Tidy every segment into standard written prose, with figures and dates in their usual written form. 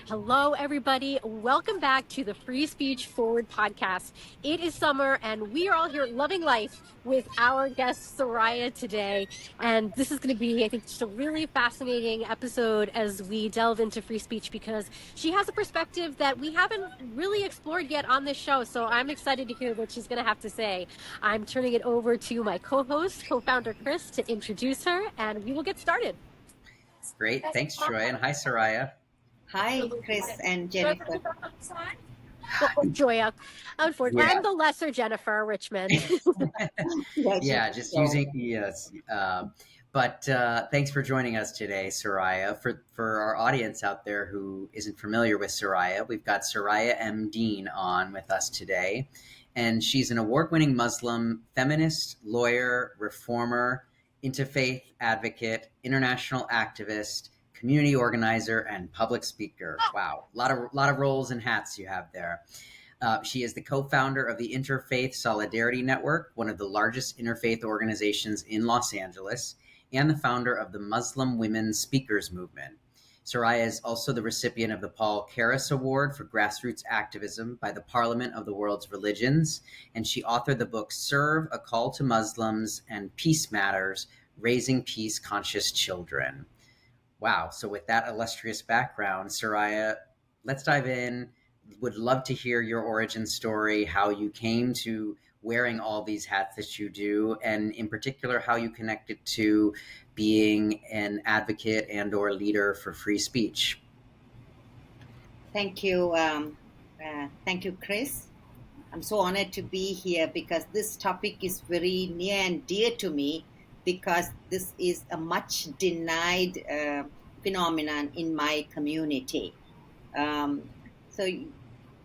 Hello, everybody. Welcome back to the Free Speech Forward podcast. It is summer, and we are all here loving life with our guest, Soraya, today. And this is going to be, I think, just a really fascinating episode as we delve into free speech because she has a perspective that we haven't really explored yet on this show. So I'm excited to hear what she's going to have to say. I'm turning it over to my co-host, co-founder Chris, to introduce her, and we will get started. Great. Thanks, Joia. And hi, Soraya. Hi, Chris and Jennifer. Joia. Unfortunately, I'm the lesser Jennifer Richmond. Yeah, just using, yes. But thanks for joining us today, Soraya. For our audience out there who isn't familiar with Soraya, we've got Soraya M. Deen on with us today. And she's an award-winning Muslim feminist, lawyer, reformer, interfaith advocate, international activist, community organizer, and public speaker. Wow, a lot of roles and hats you have there. She is the co-founder of the Interfaith Solidarity Network, one of the largest interfaith organizations in Los Angeles, and the founder of the Muslim Women Speakers Movement. Soraya is also the recipient of the Paul Karras Award for Grassroots Activism by the Parliament of the World's Religions, and she authored the book Serve, A Call to Muslims and Peace Matters, Raising Peace-Conscious Children. Wow. So with that illustrious background, Soraya, let's dive in. Would love to hear your origin story, how you came to wearing all these hats that you do, and in particular, how you connected to being an advocate and or leader for free speech. Thank you. Thank you, Chris. I'm so honored to be here because this topic is very near and dear to me because this is a much denied phenomenon in my community. So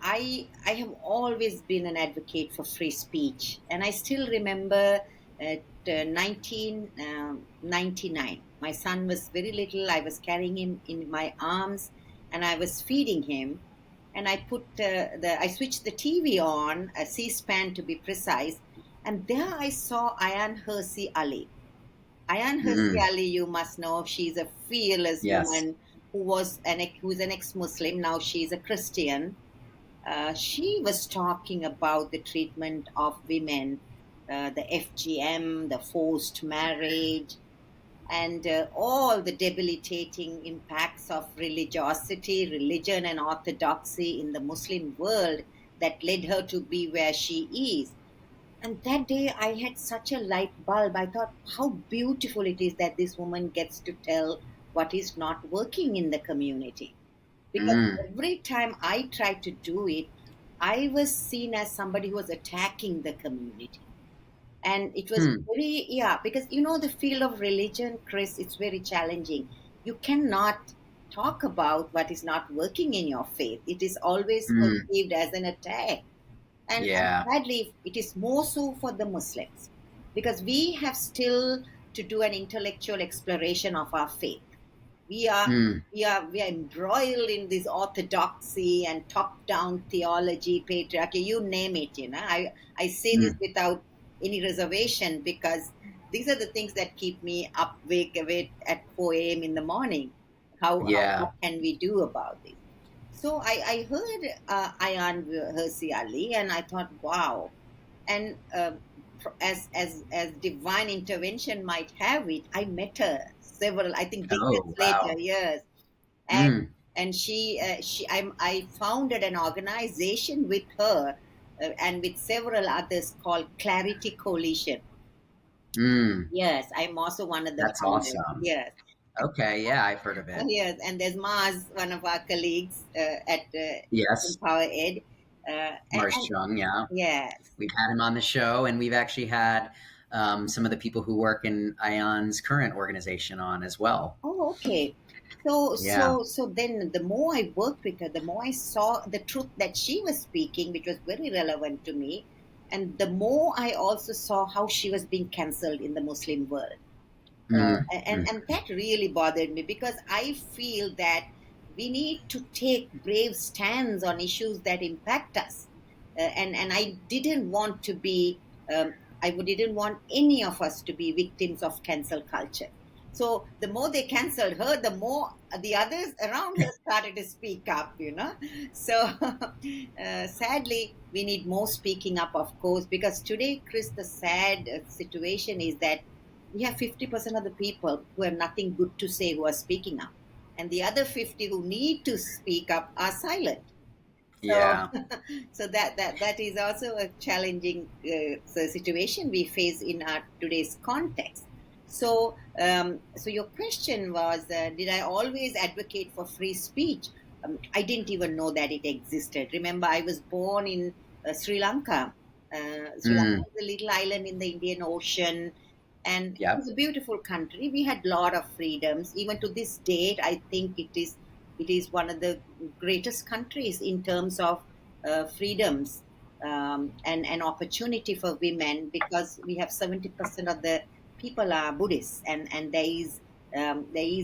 I have always been an advocate for free speech, and I still remember 1999. My son was very little. I was carrying him in my arms, and I was feeding him. And I put I switched the TV on, a C-SPAN to be precise, and there I saw Ayaan Hirsi Ali. Ayaan Hirsi Ali, you must know, she's a fearless woman who's an ex-Muslim. Now she's a Christian. She was talking about the treatment of women, the FGM, the forced marriage, and all the debilitating impacts of religion and orthodoxy in the Muslim world that led her to be where she is. And that day I had such a light bulb. I thought how beautiful it is that this woman gets to tell what is not working in the community. Because every time I tried to do it, I was seen as somebody who was attacking the community. And it was because the field of religion, Chris, it's very challenging. You cannot talk about what is not working in your faith. It is always perceived as an attack. And sadly, it is more so for the Muslims because we have still to do an intellectual exploration of our faith. We are embroiled in this orthodoxy and top-down theology, patriarchy, you name it. I say this without any reservation because these are the things that keep me awake at 4 a.m. in the morning. What can we do about this? So I heard Ayaan Hirsi Ali, and I thought, wow. And as divine intervention might have it, I met her several, I think, decades later, years. And I founded an organization with her and with several others called Clarity Coalition. Yes, I'm also one of the founders. Awesome. Yes. Okay, yeah, I've heard of it. Yes, and there's Mars, one of our colleagues at Empower Ed. Mars Chung, yeah. Yes. We've had him on the show, and we've actually had some of the people who work in Ayaan's current organization on as well. Oh, okay. So then the more I worked with her, the more I saw the truth that she was speaking, which was very relevant to me. And the more I also saw how she was being cancelled in the Muslim world. And that really bothered me because I feel that we need to take brave stands on issues that impact us. And I didn't want to be, I didn't want any of us to be victims of cancel culture. So the more they cancelled her, the more the others around her started to speak up, So sadly, we need more speaking up, of course, because today, Chris, the sad situation is that we have 50% of the people who have nothing good to say who are speaking up. And the other 50 who need to speak up are silent. So, Yeah. so that is also a challenging situation we face in our today's context. So your question was, did I always advocate for free speech? I didn't even know that it existed. Remember, I was born in Sri Lanka. Sri Lanka is a little island in the Indian Ocean, and it Yep. was a beautiful country. We had a lot of freedoms. Even to this date, I think it is one of the greatest countries in terms of freedoms and opportunity for women, because we have 70% of the people are Buddhists, and there is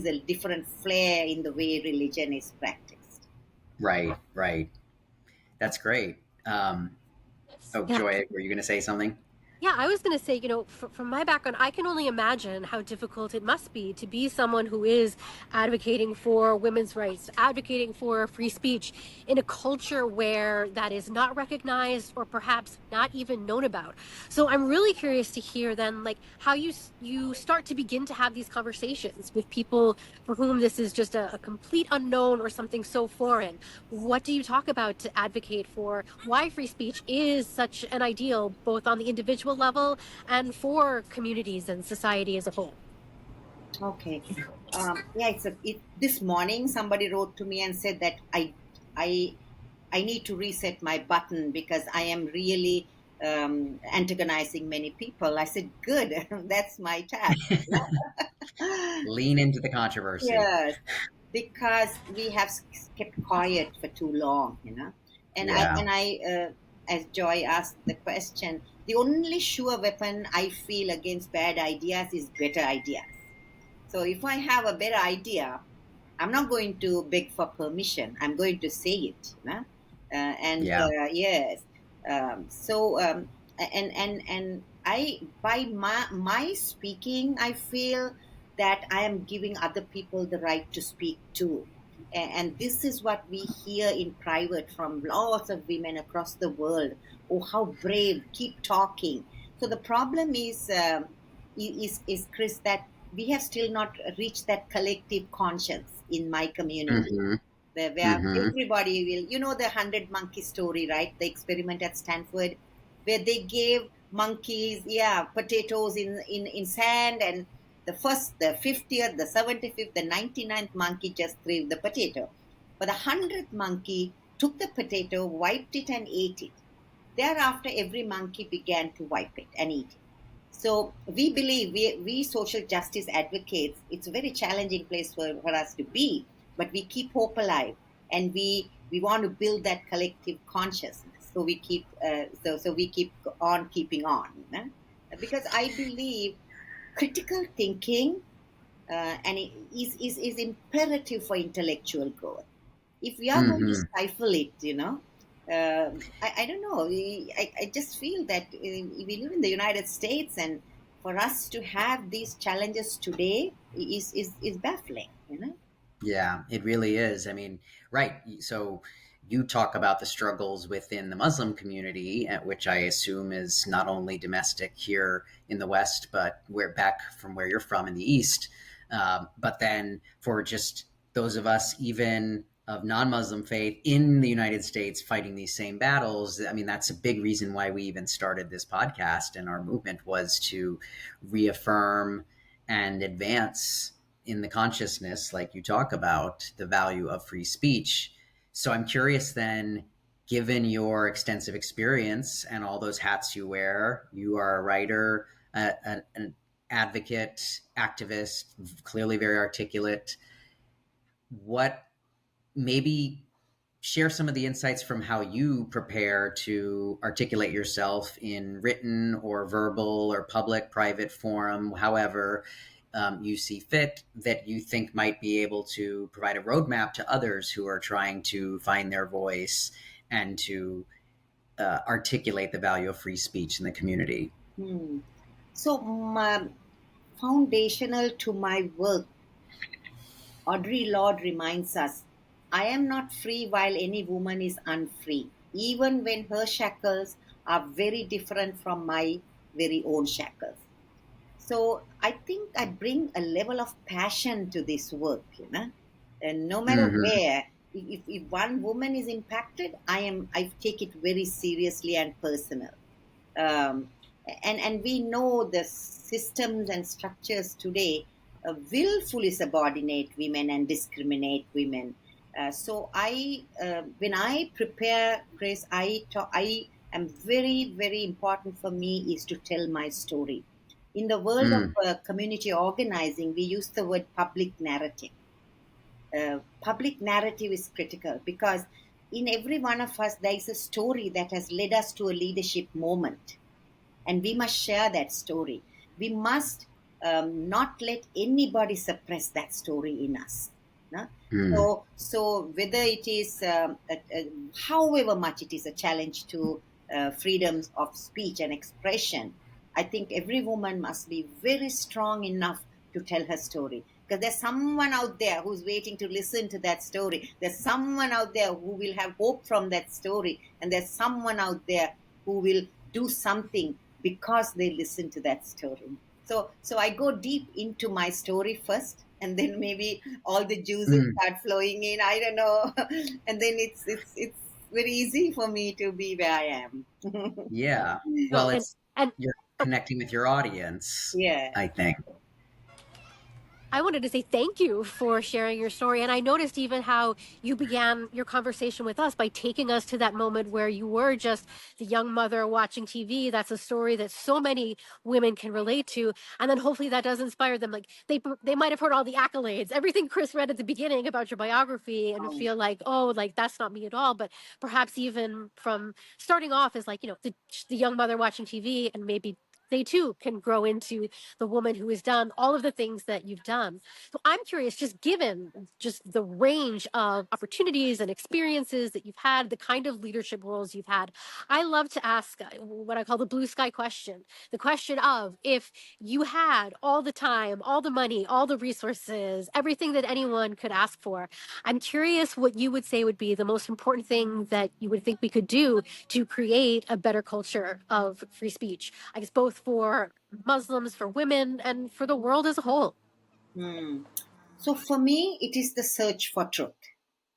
a different flair in the way religion is practiced. Right. Right. That's great. Yeah. Joy, were you going to say something? Yeah, I was going to say, from my background, I can only imagine how difficult it must be to be someone who is advocating for women's rights, advocating for free speech in a culture where that is not recognized or perhaps not even known about. So I'm really curious to hear then, like, how you start to begin to have these conversations with people for whom this is just a complete unknown or something so foreign. What do you talk about to advocate for why free speech is such an ideal, both on the individual level and for communities and society as a whole? Okay. Yeah, this morning somebody wrote to me and said that I I need to reset my button because I am really antagonizing many people. I said, good, that's my task. Lean into the controversy. Yes, because we have kept quiet for too long, And I Yeah. and I, as Joy asked the question, the only sure weapon I feel against bad ideas is better ideas. So if I have a better idea, I'm not going to beg for permission. I'm going to say it. And Yeah. yes, and I, by my speaking, I feel that I am giving other people the right to speak too. And this is what we hear in private from lots of women across the world. Oh, how brave! Keep talking. So the problem is Chris, that we have still not reached that collective conscience in my community, Mm-hmm. where Mm-hmm. everybody will, the 100 monkey story, right? The experiment at Stanford, where they gave monkeys, yeah, potatoes in sand, and the 50th, the 75th, the 99th monkey just threw the potato. But the 100th monkey took the potato, wiped it, and ate it. Thereafter, every monkey began to wipe it and eat it. So we believe, we social justice advocates, it's a very challenging place for us to be, but we keep hope alive, and we want to build that collective consciousness. So we keep on keeping on, because I believe critical thinking and it is imperative for intellectual growth. If we are going to Mm-hmm. stifle it, I don't know. I just feel that we live in the United States, and for us to have these challenges today is baffling. Yeah, it really is. I mean, right. So you talk about the struggles within the Muslim community, which I assume is not only domestic here in the West, but we're back from where you're from in the East. But then for just those of us, even of non-Muslim faith in the United States, fighting these same battles, I mean, that's a big reason why we even started this podcast, and our movement was to reaffirm and advance in the consciousness, like you talk about, the value of free speech. So I'm curious then, given your extensive experience and all those hats you wear, you are a writer, an advocate, activist, clearly very articulate. What maybe share some of the insights from how you prepare to articulate yourself in written or verbal or public, private forum, however you see fit, that you think might be able to provide a roadmap to others who are trying to find their voice and to articulate the value of free speech in the community. Hmm. So foundational to my work. Audre Lorde reminds us, I am not free while any woman is unfree, even when her shackles are very different from my very own shackles. So I think I bring a level of passion to this work, and no matter where, if one woman is impacted, I take it very seriously and personal. Um, and we know the systems and structures today willfully subordinate women and discriminate women. So when I prepare, Chris, I am very important for me is to tell my story. In the world of community organizing, we use the word public narrative. Public narrative is critical because in every one of us there is a story that has led us to a leadership moment, and we must share that story. We must not let anybody suppress that story in us. No? So whether it is, however much it is a challenge to freedoms of speech and expression, I think every woman must be very strong enough to tell her story. Because there's someone out there who's waiting to listen to that story. There's someone out there who will have hope from that story. And there's someone out there who will do something because they listen to that story. So I go deep into my story first, and then maybe all the juices start flowing in. I don't know, and then it's very easy for me to be where I am. Yeah. Well, No, and you're connecting with your audience. Yeah. I think. I wanted to say thank you for sharing your story. And I noticed even how you began your conversation with us by taking us to that moment where you were just the young mother watching TV. That's a story that so many women can relate to. And then hopefully that does inspire them. Like they might have heard all the accolades, everything Chris read at the beginning about your biography, and feel like, oh, like that's not me at all. But perhaps even from starting off as like, the young mother watching TV, and maybe they too can grow into the woman who has done all of the things that you've done. So I'm curious, just given just the range of opportunities and experiences that you've had, the kind of leadership roles you've had, I love to ask what I call the blue sky question. The question of, if you had all the time, all the money, all the resources, everything that anyone could ask for, I'm curious what you would say would be the most important thing that you would think we could do to create a better culture of free speech, I guess both for Muslims, for women, and for the world as a whole. So for me, it is the search for truth.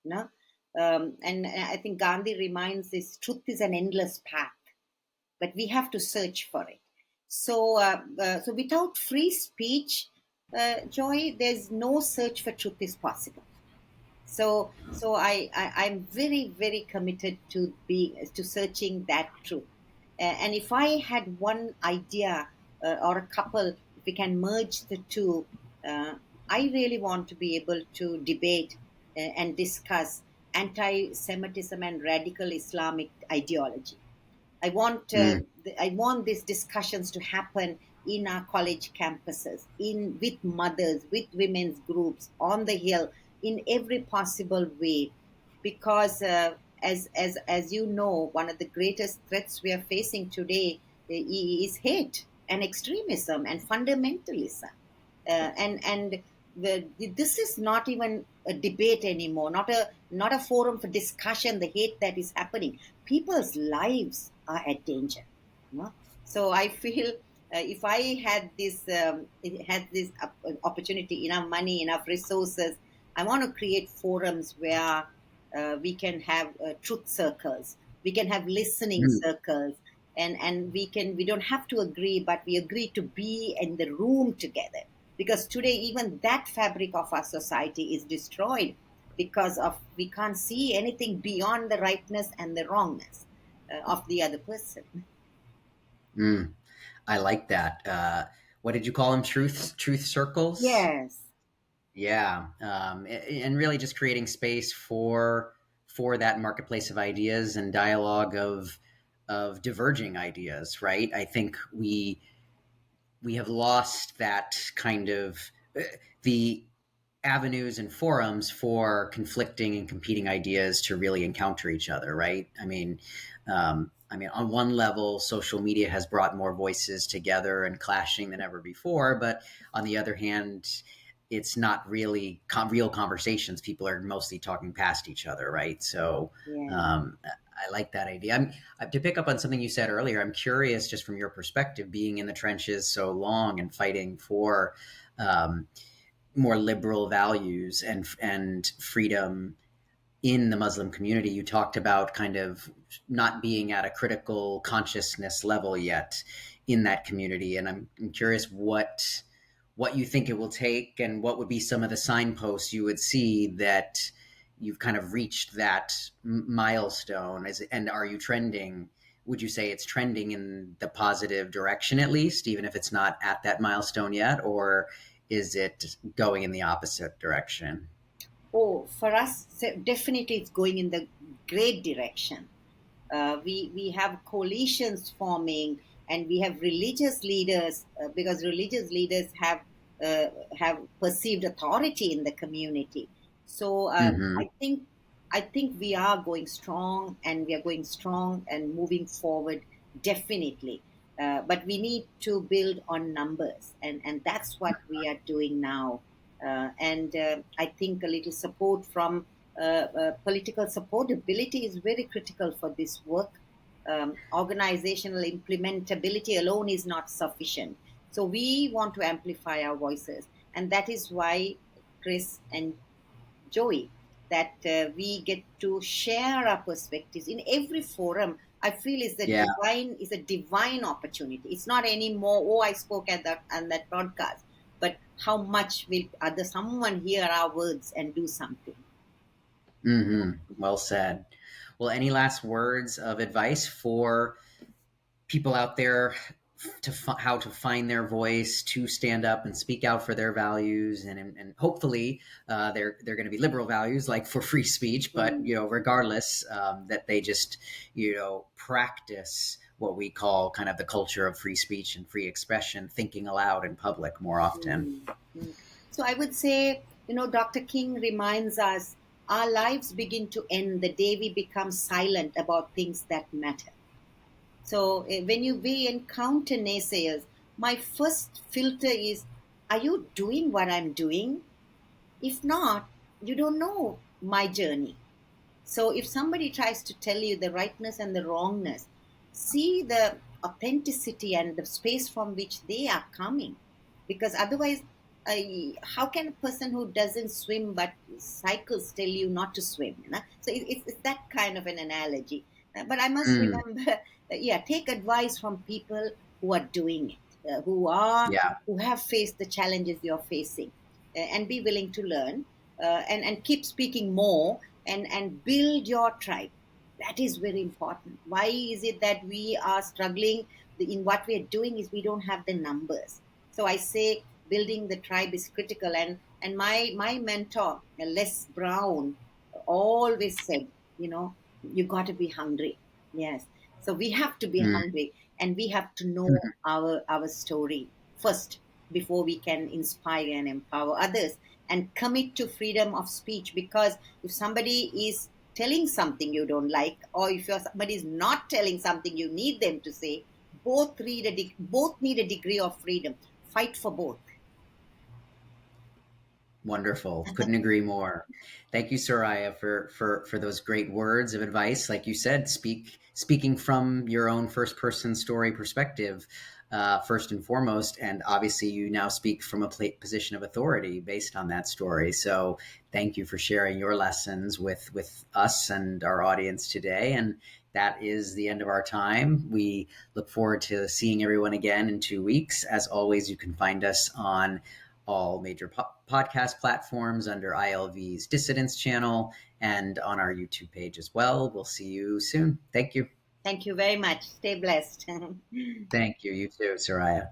No? And I think Gandhi reminds us, truth is an endless path, but we have to search for it. So without free speech, Joy, there's no search for truth is possible. So I'm very committed to searching that truth. And if I had one idea or a couple, if we can merge the two, I really want to be able to debate and discuss anti-Semitism and radical Islamic ideology. I want these discussions to happen in our college campuses, in with mothers, with women's groups, on the hill, in every possible way, because as you know, one of the greatest threats we are facing today is hate and extremism and fundamentalism, and this is not even a debate anymore, not a forum for discussion. The hate that is happening, people's lives are at danger, you know? So I feel if I had this opportunity, enough money, enough resources, I want to create forums where we can have truth circles, we can have listening circles, and we don't have to agree, but we agree to be in the room together, because today even that fabric of our society is destroyed because of we can't see anything beyond the rightness and the wrongness of the other person. I like that. What did you call them? Truth circles? Yes. Yeah. And really just creating space for that marketplace of ideas and dialogue of diverging ideas, right? I think we have lost that kind of the avenues and forums for conflicting and competing ideas to really encounter each other, right? I mean, I mean, on one level, social media has brought more voices together and clashing than ever before. But on the other hand, it's not really real conversations. People are mostly talking past each other, right? So Yeah. I like that idea. To pick up on something you said earlier, I'm curious, just from your perspective, being in the trenches so long and fighting for um, more liberal values and freedom in the Muslim community. You talked about kind of not being at a critical consciousness level yet in that community, and I'm curious what you think it will take, and what would be some of the signposts you would see that you've kind of reached that milestone. And are you trending? Would you say it's trending in the positive direction, at least, even if it's not at that milestone yet, or is it going in the opposite direction? Oh, for us, definitely it's going in the great direction. We have coalitions forming, and we have religious leaders, because religious leaders have perceived authority in the community. So Mm-hmm. I think we are going strong, and we are going strong and moving forward, definitely. But we need to build on numbers, and that's what we are doing now. And I think a little support from political supportability is very critical for this work. Organizational implementability alone is not sufficient. So we want to amplify our voices, and that is why Chris and Joey, that we get to share our perspectives in every forum. I feel Yeah. is a divine opportunity. It's not anymore, oh, I spoke at that broadcast, but how much will other someone hear our words and do something? Mm-hmm. Well said. Well, any last words of advice for people out there to how to find their voice, to stand up and speak out for their values, and hopefully they're going to be liberal values, like for free speech, but Mm. regardless, that they just practice what we call kind of the culture of free speech and free expression, thinking aloud in public more often. Mm, mm. So I would say, Dr. King reminds us our lives begin to end the day we become silent about things that matter. So when we encounter naysayers, my first filter is, are you doing what I'm doing? If not, you don't know my journey. So if somebody tries to tell you the rightness and the wrongness, see the authenticity and the space from which they are coming. Because otherwise, how can a person who doesn't swim but cycles tell you not to swim? So it's that kind of an analogy. But I must Mm, remember, yeah, take advice from people who are doing it, yeah. who have faced the challenges you're facing, and be willing to learn, and keep speaking more, and build your tribe. That is very important. Why is it that we are struggling in what we are doing? Is we don't have the numbers. So I say building the tribe is critical. And my mentor, Les Brown, always said, you got to be hungry. Yes. So we have to be Mm, hungry, and we have to know mhm. our story first before we can inspire and empower others, and commit to freedom of speech. Because if somebody is telling something you don't like, or if somebody is not telling something you need them to say, both need a degree of freedom. Fight for both. Wonderful. Couldn't agree more. Thank you, Soraya, for those great words of advice. Like you said, speaking from your own first person story perspective, first and foremost, and obviously you now speak from a position of authority based on that story. So thank you for sharing your lessons with us and our audience today. And that is the end of our time. We look forward to seeing everyone again in 2 weeks. As always, you can find us on all major podcast platforms under ILV's Dissidents channel and on our YouTube page as well. We'll see you soon. Thank you. Thank you very much. Stay blessed. Thank you. You too, Soraya.